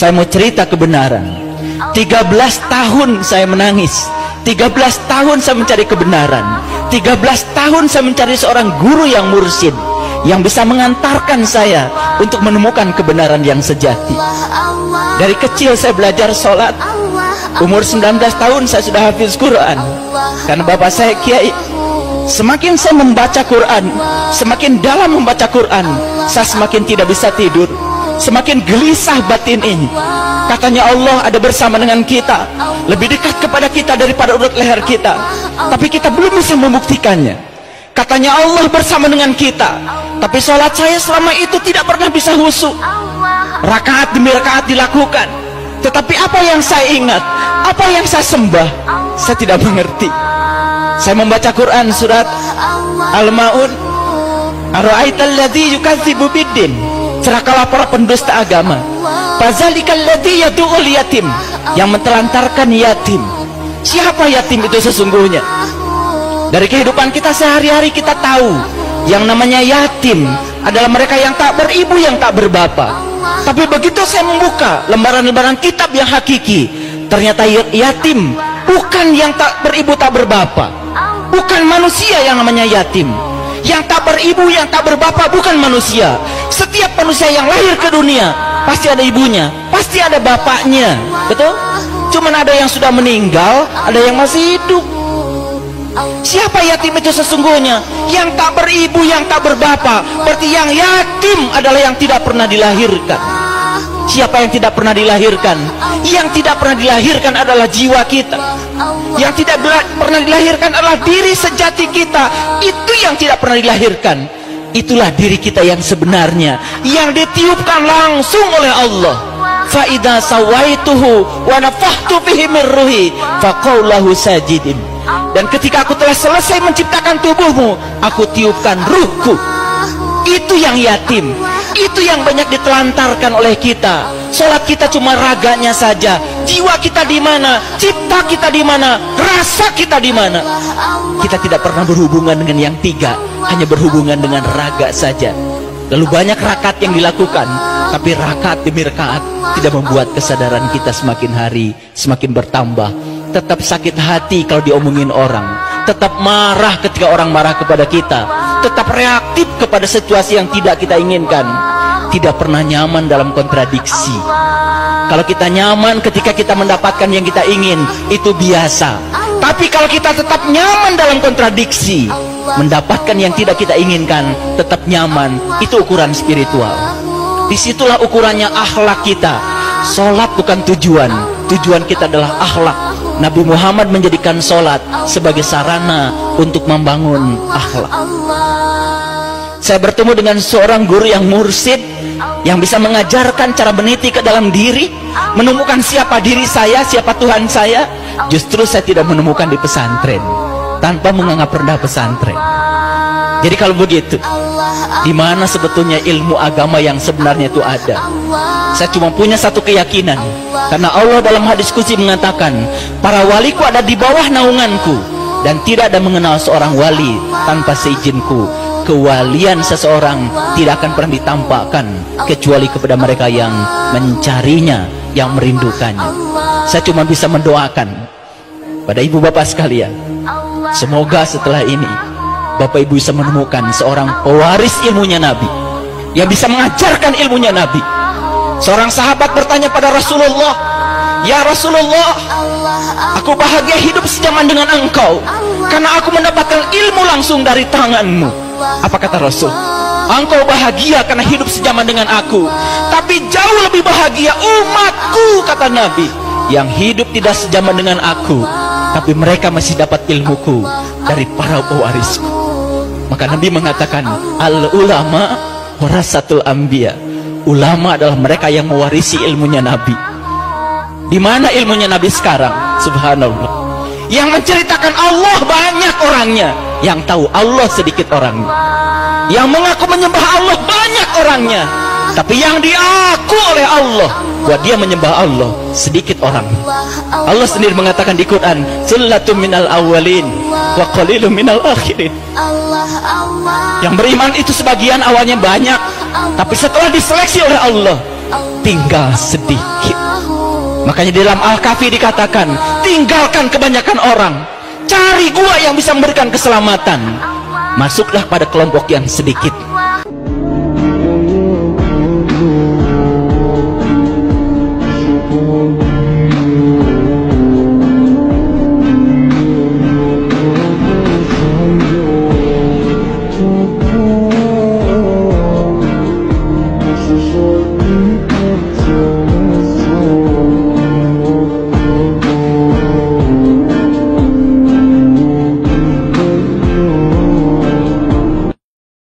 Saya mau cerita kebenaran. 13 tahun saya menangis, 13 tahun saya mencari kebenaran, 13 tahun saya mencari seorang guru yang mursyid, yang bisa mengantarkan saya untuk menemukan kebenaran yang sejati. Dari kecil saya belajar sholat. Umur 19 tahun saya sudah hafiz Quran, karena bapak saya kiai. Semakin saya membaca Quran, semakin dalam membaca Quran, saya semakin tidak bisa tidur, semakin gelisah batin ini. Katanya Allah ada bersama dengan kita, lebih dekat kepada kita daripada urut leher kita, tapi kita belum bisa membuktikannya. Katanya Allah bersama dengan kita, tapi sholat saya selama itu tidak pernah bisa khusyuk. Rakaat demi rakaat dilakukan, tetapi apa yang saya ingat, apa yang saya sembah, saya tidak mengerti. Saya membaca Quran surat Al-Ma'un, Ara'aital ladzi yukadzibu biddin, celakalah para pendusta agama. Fazalikal ladzi yad'ul yatim, yang mentelantarkan yatim. Siapa yatim itu sesungguhnya? Dari kehidupan kita sehari-hari kita tahu yang namanya yatim adalah mereka yang tak beribu, yang tak berbapa. Tapi begitu saya membuka lembaran-lembaran kitab yang hakiki, ternyata yatim bukan yang tak beribu tak berbapa, bukan manusia yang namanya yatim. Yang tak beribu, yang tak berbapa bukan manusia. Setiap manusia yang lahir ke dunia pasti ada ibunya, pasti ada bapaknya, betul? Cuman ada yang sudah meninggal, ada yang masih hidup. Siapa yatim itu sesungguhnya? Yang tak beribu, yang tak berbapa. Berarti yang yatim adalah yang tidak pernah dilahirkan. Siapa yang tidak pernah dilahirkan? Yang tidak pernah dilahirkan adalah jiwa kita. Yang tidak pernah dilahirkan adalah diri sejati kita. Itu yang tidak pernah dilahirkan. Itulah diri kita yang sebenarnya, yang ditiupkan langsung oleh Allah. Fa idza sawaituhu wa nafakhtu fihi min ruhi faqul lahu sajidin. Dan ketika aku telah selesai menciptakan tubuhmu, aku tiupkan ruhku. Itu yang yatim, itu yang banyak ditelantarkan oleh kita. Sholat kita cuma raganya saja. Jiwa kita di mana? Cipta kita di mana? Rasa kita di mana? Kita tidak pernah berhubungan dengan yang tiga, hanya berhubungan dengan raga saja. Lalu banyak rakaat yang dilakukan, tapi rakaat demi rakaat tidak membuat kesadaran kita semakin hari semakin bertambah. Tetap sakit hati kalau diomongin orang, tetap marah ketika orang marah kepada kita, tetap reaktif kepada situasi yang tidak kita inginkan, tidak pernah nyaman dalam kontradiksi. Kalau kita nyaman ketika kita mendapatkan yang kita ingin, itu biasa. Tapi kalau kita tetap nyaman dalam kontradiksi, mendapatkan yang tidak kita inginkan, tetap nyaman, itu ukuran spiritual. Disitulah ukurannya akhlak kita. Sholat bukan tujuan, tujuan kita adalah akhlak. Nabi Muhammad menjadikan sholat sebagai sarana untuk membangun akhlak. Saya bertemu dengan seorang guru yang mursyid, yang bisa mengajarkan cara meniti ke dalam diri, menemukan siapa diri saya, siapa Tuhan saya. Justru saya tidak menemukan di pesantren, tanpa menganggap rendah pesantren. Jadi kalau begitu, di mana sebetulnya ilmu agama yang sebenarnya itu ada? Saya cuma punya satu keyakinan, karena Allah dalam hadis qudsi mengatakan, para waliku ada di bawah naunganku, dan tidak ada mengenal seorang wali tanpa seizinku. Kewalian seseorang tidak akan pernah ditampakkan kecuali kepada mereka yang mencarinya, yang merindukannya. Saya cuma bisa mendoakan pada ibu bapak sekalian, semoga setelah ini bapak ibu bisa menemukan seorang pewaris ilmunya Nabi, yang bisa mengajarkan ilmunya Nabi. Seorang sahabat bertanya pada Rasulullah, ya Rasulullah, aku bahagia hidup sejaman dengan engkau, karena aku mendapatkan ilmu langsung dari tanganmu. Apa kata Rasul? Engkau bahagia karena hidup sejaman dengan aku, tapi jauh lebih bahagia umatku, kata Nabi, yang hidup tidak sejaman dengan aku, tapi mereka masih dapat ilmuku dari para pewarisku. Maka Nabi mengatakan, al ulama warasatul anbiya. Ulama adalah mereka yang mewarisi ilmunya Nabi. Di mana ilmunya Nabi sekarang? Subhanallah. Yang menceritakan Allah banyak orangnya, yang tahu Allah sedikit orangnya. Yang mengaku menyembah Allah banyak orangnya, tapi yang diaku oleh Allah bahwa dia menyembah Allah sedikit orang. Allah sendiri mengatakan di Quran, sullatum minal awwalin wa qalilum minal akhirin. Yang beriman itu sebagian awalnya banyak, tapi setelah diseleksi oleh Allah tinggal sedikit. Makanya di dalam Al-Kahfi dikatakan, tinggalkan kebanyakan orang, cari gua yang bisa memberikan keselamatan. Masuklah pada kelompok yang sedikit.